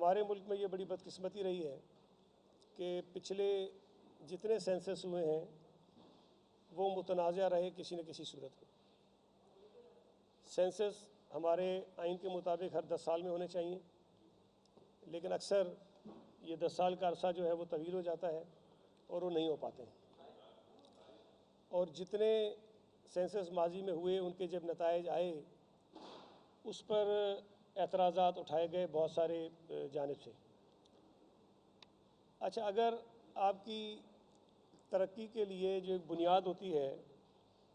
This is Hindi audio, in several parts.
हमारे मुल्क में ये बड़ी बदकिस्मती रही है कि पिछले जितने सेंसस हुए हैं वो मुतनाज़ा रहे किसी न किसी सूरत में। सेंसस हमारे आइन के मुताबिक हर 10 साल में होने चाहिए, लेकिन अक्सर ये 10 साल का अरसा जो है वो तवील हो जाता है और वो नहीं हो पाते हैं। और जितने सेंसस माजी में हुए उनके जब नताइज आए उस पर एतराज़ात उठाए गए बहुत सारे जानिब से। अच्छा, अगर आपकी तरक्की के लिए जो एक बुनियाद होती है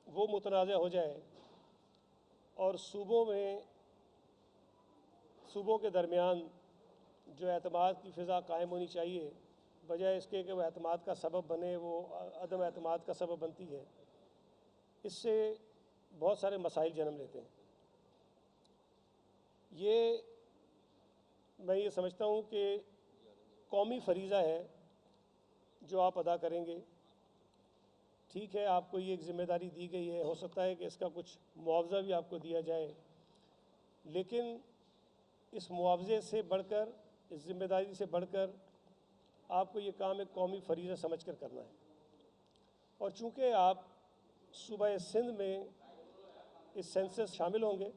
वो मुतनाज़ा हो जाए और सूबों के दरमियान जो एतमाद की फ़िज़ा कायम होनी चाहिए, बजाय इसके कि वह एतमाद का सबब बने वो अदम एतमाद का सबब बनती है, इससे बहुत सारे मसाइल जन्म लेते हैं। मैं ये समझता हूँ कि कौमी फरीज़ा है जो आप अदा करेंगे। ठीक है, आपको ये एक ज़िम्मेदारी दी गई है, हो सकता है कि इसका कुछ मुआवज़ा भी आपको दिया जाए, लेकिन इस मुआवजे से बढ़कर, इस ज़िम्मेदारी से बढ़कर आपको ये काम एक कौमी फरीज़ा समझ कर करना है। और चूँकि आप सूबा सिंध में इस सेंसस शामिल होंगे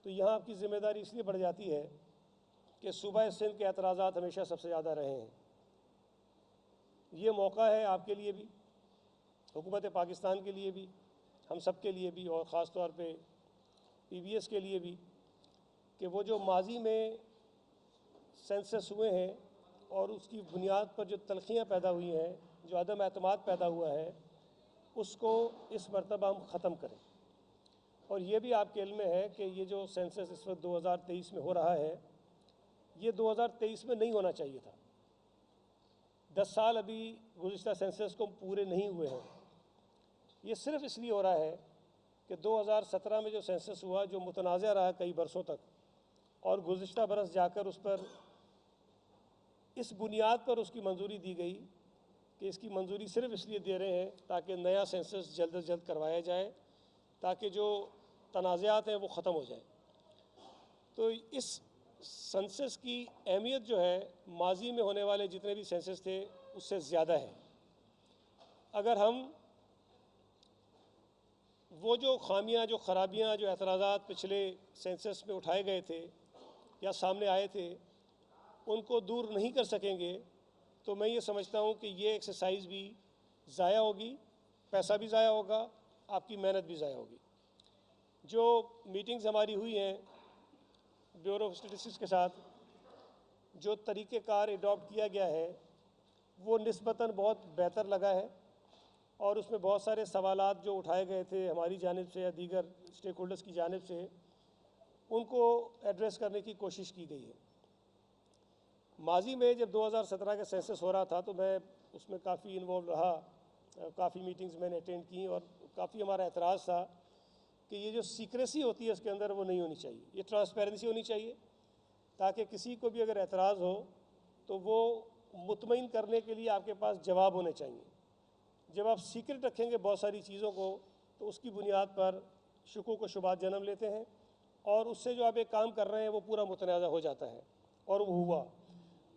तो यहाँ आपकी ज़िम्मेदारी इसलिए बढ़ जाती है कि सूबा सिंध के एतराज़ात हमेशा सबसे ज़्यादा रहे हैं। ये मौका है आपके लिए भी, हुकूमत पाकिस्तान के लिए भी, हम सब के लिए भी, और ख़ास तौर पे PBS के लिए भी, कि वो जो माजी में सेंसस हुए हैं और उसकी बुनियाद पर जो तलखियाँ पैदा हुई हैं, जो अदम एतमाद पैदा हुआ है, उसको इस मरतबा हम ख़त्म करें। और ये भी आपके इल्म में है कि ये जो सेंसस इस वक्त 2023 में हो रहा है, ये 2023 में नहीं होना चाहिए था। 10 साल अभी गुज़िश्ता सेंसस को पूरे नहीं हुए हैं। ये सिर्फ इसलिए हो रहा है कि 2017 में जो सेंसस हुआ, जो मुतनाज़ा रहा कई बरसों तक, और गुज़िश्ता बरस जाकर उस पर इस बुनियाद पर उसकी मंजूरी दी गई कि इसकी मंजूरी सिर्फ इसलिए दे रहे हैं ताकि नया सेंसस जल्द से जल्द करवाया जाए, ताकि जो तनाज़ात हैं वो ख़त्म हो जाए। तो इस सेंसस की अहमियत जो है माजी में होने वाले जितने भी सेंसस थे उससे ज़्यादा है। अगर हम वो जो ख़ामियाँ, जो ख़राबियाँ, जो एतराज़ात पिछले सेंसस में उठाए गए थे या सामने आए थे, उनको दूर नहीं कर सकेंगे तो मैं ये समझता हूँ कि ये एक्सरसाइज भी ज़ाया होगी, पैसा भी ज़ाया होगा, आपकी मेहनत भी ज़ाया होगी। जो मीटिंग्स हमारी हुई हैं ब्यूरो ऑफ स्टैटिस्टिक्स के साथ, जो तरीक़ेकार एडॉप्ट किया गया है वो निस्बतन बहुत बेहतर लगा है, और उसमें बहुत सारे सवालात जो उठाए गए थे हमारी जानिब से या दीगर स्टेक होल्डर्स की जानिब से, उनको एड्रेस करने की कोशिश की गई है। माजी में जब 2017 का सेंसस हो रहा था तो मैं उसमें काफ़ी इन्वॉल्व रहा, काफ़ी मीटिंग्स मैंने अटेंड की, और काफ़ी हमारा एतराज़ था कि ये जो सीक्रेसी होती है इसके अंदर वो नहीं होनी चाहिए, ये ट्रांसपेरेंसी होनी चाहिए, ताकि किसी को भी अगर एतराज़ हो तो वो मुतमईन करने के लिए आपके पास जवाब होने चाहिए। जब आप सीक्रेट रखेंगे बहुत सारी चीज़ों को तो उसकी बुनियाद पर शुकूक व शुबात जन्म लेते हैं, और उससे जो आप एक काम कर रहे हैं वो पूरा मुतनाज़ा हो जाता है, और वो हुआ।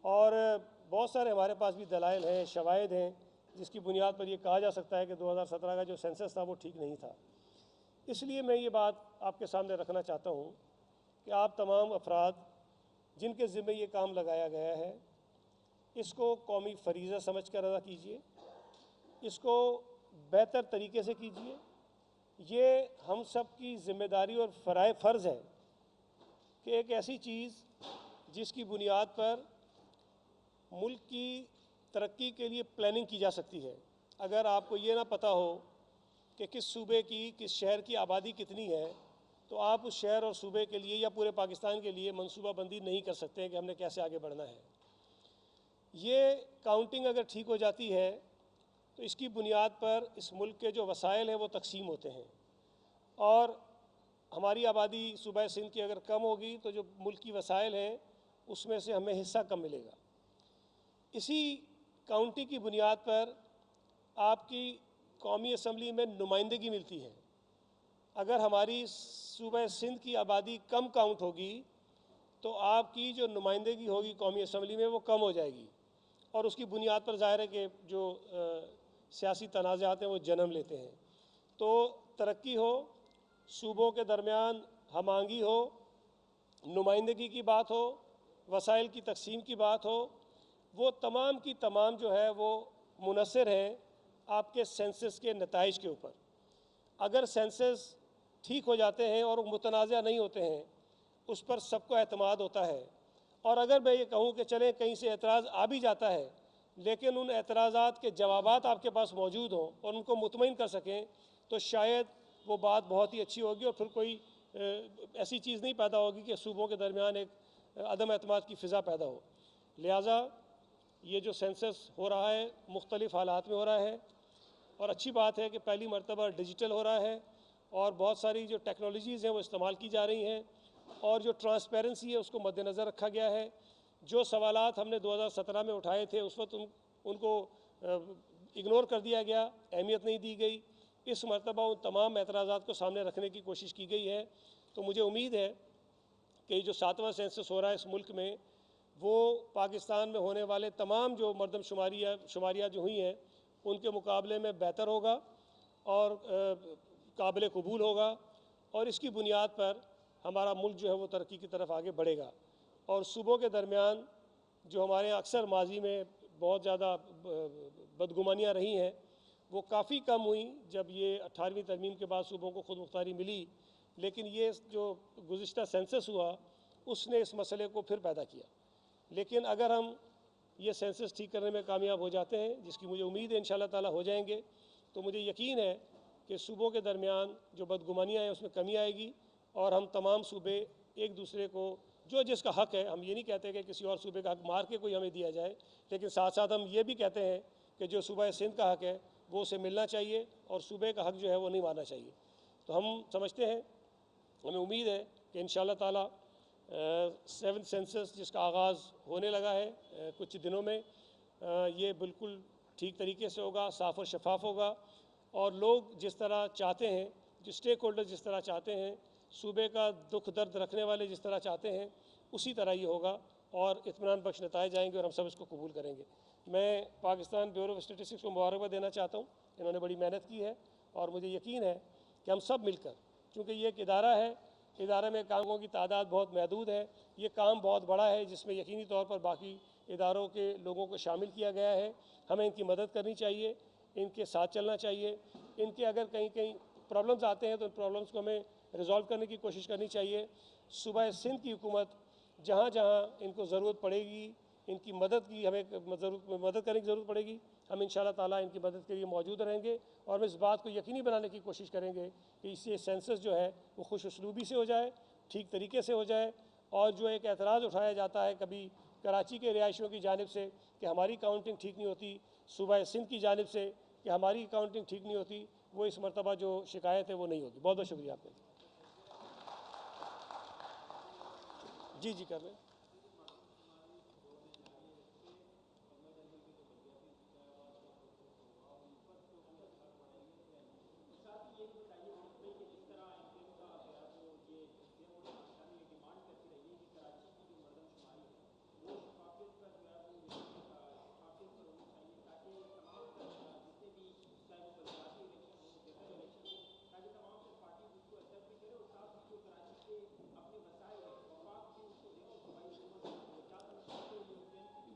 और बहुत सारे हमारे पास भी दलाइल हैं, शवाहिद हैं, जिसकी बुनियाद पर यह कहा जा सकता है कि 2017 का जो सेंसस था वो ठीक नहीं था। इसलिए मैं ये बात आपके सामने रखना चाहता हूँ कि आप तमाम अफराद जिनके ज़िम्मे ये काम लगाया गया है, इसको कौमी फरीज़ा समझ कर अदा कीजिए, इसको बेहतर तरीके से कीजिए। ये हम सब की ज़िम्मेदारी और फ़र्ज़ है कि एक ऐसी चीज़ जिसकी बुनियाद पर मुल्क की तरक्की के लिए प्लानिंग की जा सकती है, अगर आपको ये ना पता हो कि किस सूबे की, किस शहर की आबादी कितनी है, तो आप उस शहर और सूबे के लिए या पूरे पाकिस्तान के लिए मनसूबाबंदी नहीं कर सकते हैं कि हमने कैसे आगे बढ़ना है। ये काउंटिंग अगर ठीक हो जाती है तो इसकी बुनियाद पर इस मुल्क के जो वसाइल हैं वो तकसीम होते हैं, और हमारी आबादी सूबा सिंध की अगर कम होगी तो जो मुल्क की वसाइल हैं उसमें से हमें हिस्सा कम मिलेगा। इसी काउंटी की बुनियाद पर आपकी कौमी असम्बली में नुमाइंदगी मिलती है। अगर हमारी सूबा सिंध की आबादी कम काउंट होगी तो आपकी जो नुमाइंदगी होगी कौमी असम्बली में वो कम हो जाएगी, और उसकी बुनियाद पर ज़ाहिर है कि जो सियासी तनाज़ात हैं वो जन्म लेते हैं। तो तरक्की हो, सूबों के दरमियान हमांगी हो, नुमाइंदगी की बात हो, वसाइल की तकसीम की बात हो, वो तमाम की तमाम जो है वो मुनसर है आपके सेंसस के नताइज के ऊपर। अगर सेंसस ठीक हो जाते हैं और मुतनाज़ा नहीं होते हैं, उस पर सबको एतमाद होता है। और अगर मैं ये कहूँ कि चलें कहीं से एतराज़ आ भी जाता है, लेकिन उन एतराज़ात के जवाबात आपके पास मौजूद हों और उनको मुतमईन कर सकें, तो शायद वो बात बहुत ही अच्छी होगी और फिर कोई ऐसी चीज़ नहीं पैदा होगी कि सूबों के दरमियान एक अदम एतमाद की फ़िज़ा पैदा हो। लिहाजा ये जो सेंसस हो रहा है मुख्तलिफ़ हालात में हो रहा है, और अच्छी बात है कि पहली मरतबा डिजिटल हो रहा है और बहुत सारी जो टेक्नोलॉजीज़ हैं वो इस्तेमाल की जा रही हैं, और जो ट्रांसपेरेंसी है उसको मद्देनज़र रखा गया है। जो सवालात हमने 2017 में उठाए थे उस वक्त उनको इग्नोर कर दिया गया, अहमियत नहीं दी गई। इस मरतबा उन तमाम एतराज़ात को सामने रखने की कोशिश की गई है। तो मुझे उम्मीद है कि जो 7वां सेंसस हो रहा है इस मुल्क में, वो पाकिस्तान में होने वाले तमाम जो मरदम शुमारियाँ जो हुई हैं उनके मुकाबले में बेहतर होगा और काबिल कबूल होगा, और इसकी बुनियाद पर हमारा मुल्क जो है वो तरक्की की तरफ आगे बढ़ेगा। और सूबों के दरमियान जो हमारे यहाँ अक्सर माजी में बहुत ज़्यादा बदगुमानियाँ रही हैं, वो काफ़ी कम हुई जब ये 18वीं तरमीम के बाद सूबों को खुद मुख्तारी मिली। लेकिन ये जो गुज़िश्ता सेंसस हुआ उसने इस मसले को फिर पैदा किया। लेकिन अगर हम ये सेंसस ठीक करने में कामयाब हो जाते हैं, जिसकी मुझे उम्मीद है इंशाअल्लाह ताला हो जाएंगे, तो मुझे यकीन है कि सूबों के दरमियान जो बदगुमानियाँ हैं उसमें कमी आएगी और हम तमाम सूबे एक दूसरे को जो जिसका हक़ है, हम ये नहीं कहते कि किसी और सूबे का हक़ मार के कोई हमें दिया जाए, लेकिन साथ साथ हम ये भी कहते हैं कि जो सूबा सिंध का हक़ है वो उसे मिलना चाहिए और सूबे का हक़ जो है वो नहीं मारना चाहिए। तो हम समझते हैं, हमें उम्मीद है कि इंशाअल्लाह ताला 7th सेंसस जिसका आगाज़ होने लगा है कुछ दिनों में, ये बिल्कुल ठीक तरीके से होगा, साफ़ और शफाफ होगा, और लोग जिस तरह चाहते हैं, जो स्टेक होल्डर जिस तरह चाहते हैं, सूबे का दुख दर्द रखने वाले जिस तरह चाहते हैं, उसी तरह ये होगा और इत्मीनान बख्श नताइज आएंगे और हम सब इसको कबूल करेंगे। मैं पाकिस्तान ब्यूरो ऑफ स्टैटिस्टिक्स को मुबारकबाद देना चाहता हूँ, इन्होंने बड़ी मेहनत की है और मुझे यकीन है कि हम सब मिलकर, चूँकि ये एक इदारा है, इदारे में कामों की तादाद बहुत महदूद है, ये काम बहुत बड़ा है जिसमें यकीनी तौर पर बाकी इदारों के लोगों को शामिल किया गया है। हमें इनकी मदद करनी चाहिए, इनके साथ चलना चाहिए, इनके अगर कहीं कहीं प्रॉब्लम्स आते हैं तो इन प्रॉब्लम्स को हमें रिजॉल्व करने की कोशिश करनी चाहिए। सूबा सिंध की हुकूमत जहाँ जहाँ इनको ज़रूरत पड़ेगी, इनकी मदद की हमें मदद करने की ज़रूरत पड़ेगी, हम इंशाअल्लाह ताला इनकी मदद के लिए मौजूद रहेंगे और हम इस बात को यकीनी बनाने की कोशिश करेंगे कि इससे सेंसस जो है वो खुश उसलूबी से हो जाए, ठीक तरीके से हो जाए। और जो एक एतराज़ उठाया जाता है कभी कराची के रिहायशियों की जानिब से कि हमारी काउंटिंग ठीक नहीं होती, सूबा सिंध की जानिब से कि हमारी काउंटिंग ठीक नहीं होती, वो इस मरतबा जो शिकायत है वो नहीं होगी। बहुत बहुत शुक्रिया आपका। जी जी कर लें।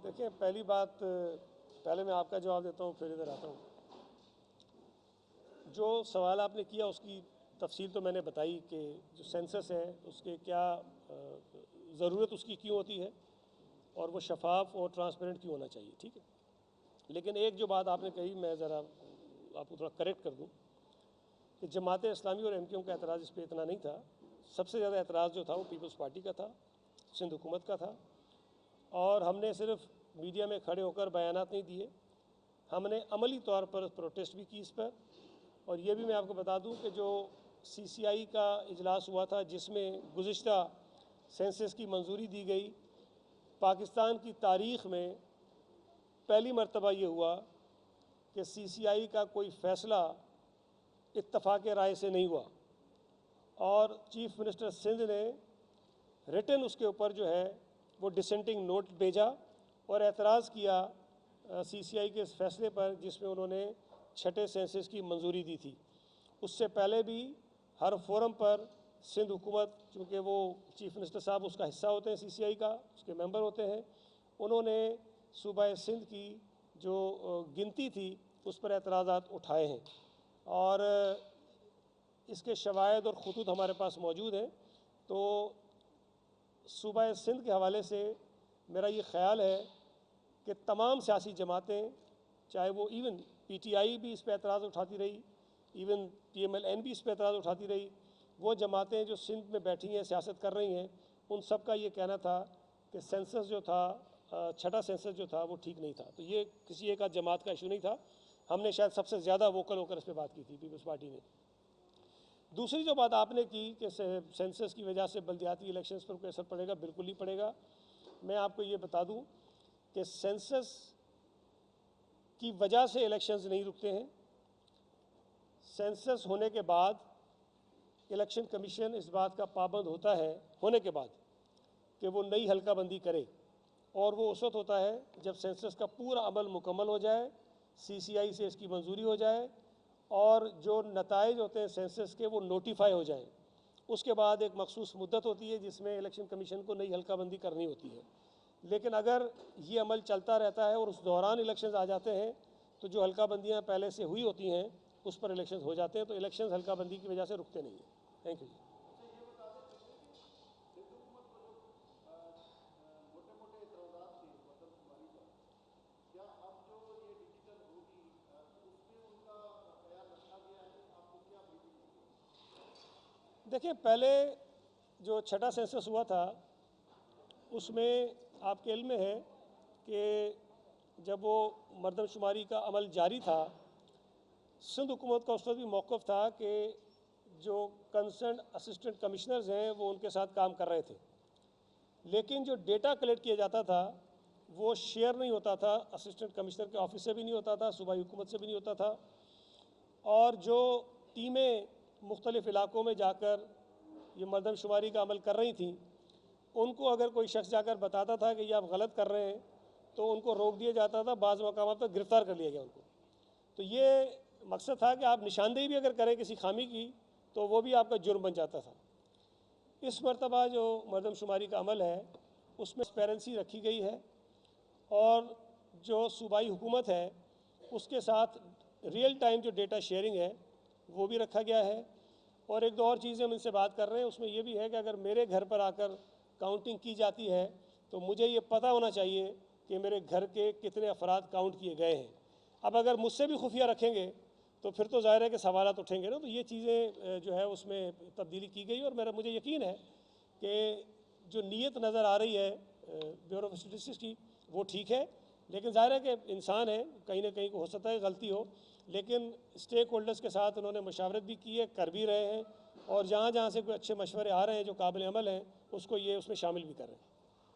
देखिए, पहली बात, पहले मैं आपका जवाब देता हूँ फिर इधर आता हूँ। जो सवाल आपने किया उसकी तफसील तो मैंने बताई कि जो सेंसस है उसके क्या ज़रूरत उसकी क्यों होती है और वो शफाफ और ट्रांसपेरेंट क्यों होना चाहिए, ठीक है। लेकिन एक जो बात आपने कही मैं ज़रा आपको थोड़ा करेक्ट कर दूँ कि जमात इस्लामी और एमक्यूएम का एतराज़ इस पर इतना नहीं था। सबसे ज़्यादा एतराज़ जो था वो पीपल्स पार्टी का था, सिंध हुकूमत का था, और हमने सिर्फ मीडिया में खड़े होकर बयानात नहीं दिए, हमने अमली तौर पर प्रोटेस्ट भी की इस पर। और ये भी मैं आपको बता दूं कि जो CCI का इजलास हुआ था जिसमें गुज़िश्ता सेंसस की मंजूरी दी गई, पाकिस्तान की तारीख़ में पहली मरतबा ये हुआ कि CCI का कोई फ़ैसला इत्तफ़ाक़ राय से नहीं हुआ और चीफ़ मिनिस्टर सिंध ने रिटन उसके ऊपर जो है वो डिसेंटिंग नोट भेजा और एतराज़ किया CCI के इस फैसले पर जिसमें उन्होंने छठे सेंसस की मंजूरी दी थी। उससे पहले भी हर फोरम पर सिंध हुकूमत, चूँकि वो चीफ मिनिस्टर साहब उसका हिस्सा होते हैं, CCI का उसके मेंबर होते हैं, उन्होंने सूबा सिंध की जो गिनती थी उस पर एतराज़ात उठाए हैं और इसके शवाहिद और खुतूत हमारे पास मौजूद हैं। तो सूबा सिंध के हवाले से मेरा ये ख्याल है कि तमाम सियासी जमातें, चाहे वो इवन PTI भी इस पर एतराज़ उठाती रही, इवन PMLN भी इस पर एतराज़ उठाती रही, वो जमातें जो सिंध में बैठी हैं, सियासत कर रही हैं, उन सब का ये कहना था कि सेंसस जो था, छठा सेंसस जो था वो ठीक नहीं था। तो ये किसी एक आध जमात का इशू नहीं था। हमने शायद सबसे ज़्यादा वोकल होकर इस पर बात की थी पीपल्स पार्टी ने। दूसरी जो बात आपने की कि सेंसस की वजह से बल्दियाती इलेक्शंस पर कोई असर पड़ेगा, बिल्कुल नहीं पड़ेगा। मैं आपको ये बता दूं कि सेंसस की वजह से इलेक्शंस नहीं रुकते हैं। सेंसस होने के बाद इलेक्शन कमीशन इस बात का पाबंद होता है होने के बाद कि वो नई हल्काबंदी करे, और वो उस वक्त होता है जब सेंसस का पूरा अमल मुकम्मल हो जाए, CCI से इसकी मंजूरी हो जाए और जो नताइज होते हैं सेंसस के वो नोटिफाई हो जाएं। उसके बाद एक मखसूस मुद्दत होती है जिसमें इलेक्शन कमीशन को नई हल्काबंदी करनी होती है। लेकिन अगर ये अमल चलता रहता है और उस दौरान इलेक्शंस आ जाते हैं तो जो हल्काबंदियाँ पहले से हुई होती हैं उस पर इलेक्शंस हो जाते हैं। तो इलेक्शंस हल्काबंदी की वजह से रुकते नहीं हैं। Thank you. देखिए, पहले जो छठा सेंसस हुआ था उसमें आपके इल्म में है कि जब वो मरदमशुमारी का अमल जारी था, सिंध हुकूमत का उस वक्त भी मौक़िफ़ था कि जो कंसर्न असिस्टेंट कमिश्नर्स हैं वो उनके साथ काम कर रहे थे, लेकिन जो डेटा कलेक्ट किया जाता था वो शेयर नहीं होता था, असिस्टेंट कमिश्नर के ऑफिस से भी नहीं होता था, सूबाई हुकूमत से भी नहीं होता था। और जो टीमें मुख्तलिफ़ इलाकों में जाकर ये मरदमशुमारी का अमल कर रही थी, उनको अगर कोई शख्स जाकर बताता था कि ये आप गलत कर रहे हैं तो उनको रोक दिया जाता था, बाज़ मकामात पर गिरफ़्तार कर लिया गया उनको। तो ये मकसद था कि आप निशानदेही भी अगर करें किसी खामी की तो वो भी आपका जुर्म बन जाता था। इस मरतबा जो मरदमशुमारी का अमल है उसमें ट्रांसपेरेंसी रखी गई है और जो सूबाई हुकूमत है उसके साथ रियल टाइम जो डेटा शेयरिंग है वो भी रखा गया है। और एक दो और चीज़ें हम इनसे बात कर रहे हैं, उसमें ये भी है कि अगर मेरे घर पर आकर काउंटिंग की जाती है तो मुझे ये पता होना चाहिए कि मेरे घर के कितने अफराद काउंट किए गए हैं। अब अगर मुझसे भी खुफिया रखेंगे तो फिर तो ज़ाहिर है कि सवालात उठेंगे ना। तो ये चीज़ें जो है उसमें तब्दीली की गई और मुझे यकीन है कि जो नीयत नज़र आ रही है ब्यूरो ऑफ स्टैटिस्टिक्स की वो ठीक है, लेकिन ज़ाहिर है कि इंसान है, कहीं ना कहीं को हो सकता है गलती हो, लेकिन स्टेक होल्डर्स के साथ उन्होंने मशावरत भी की है, कर भी रहे हैं, और जहाँ जहाँ से कोई अच्छे मशवरे आ रहे हैं जो काबिल अमल हैं उसको ये उसमें शामिल भी कर रहे हैं।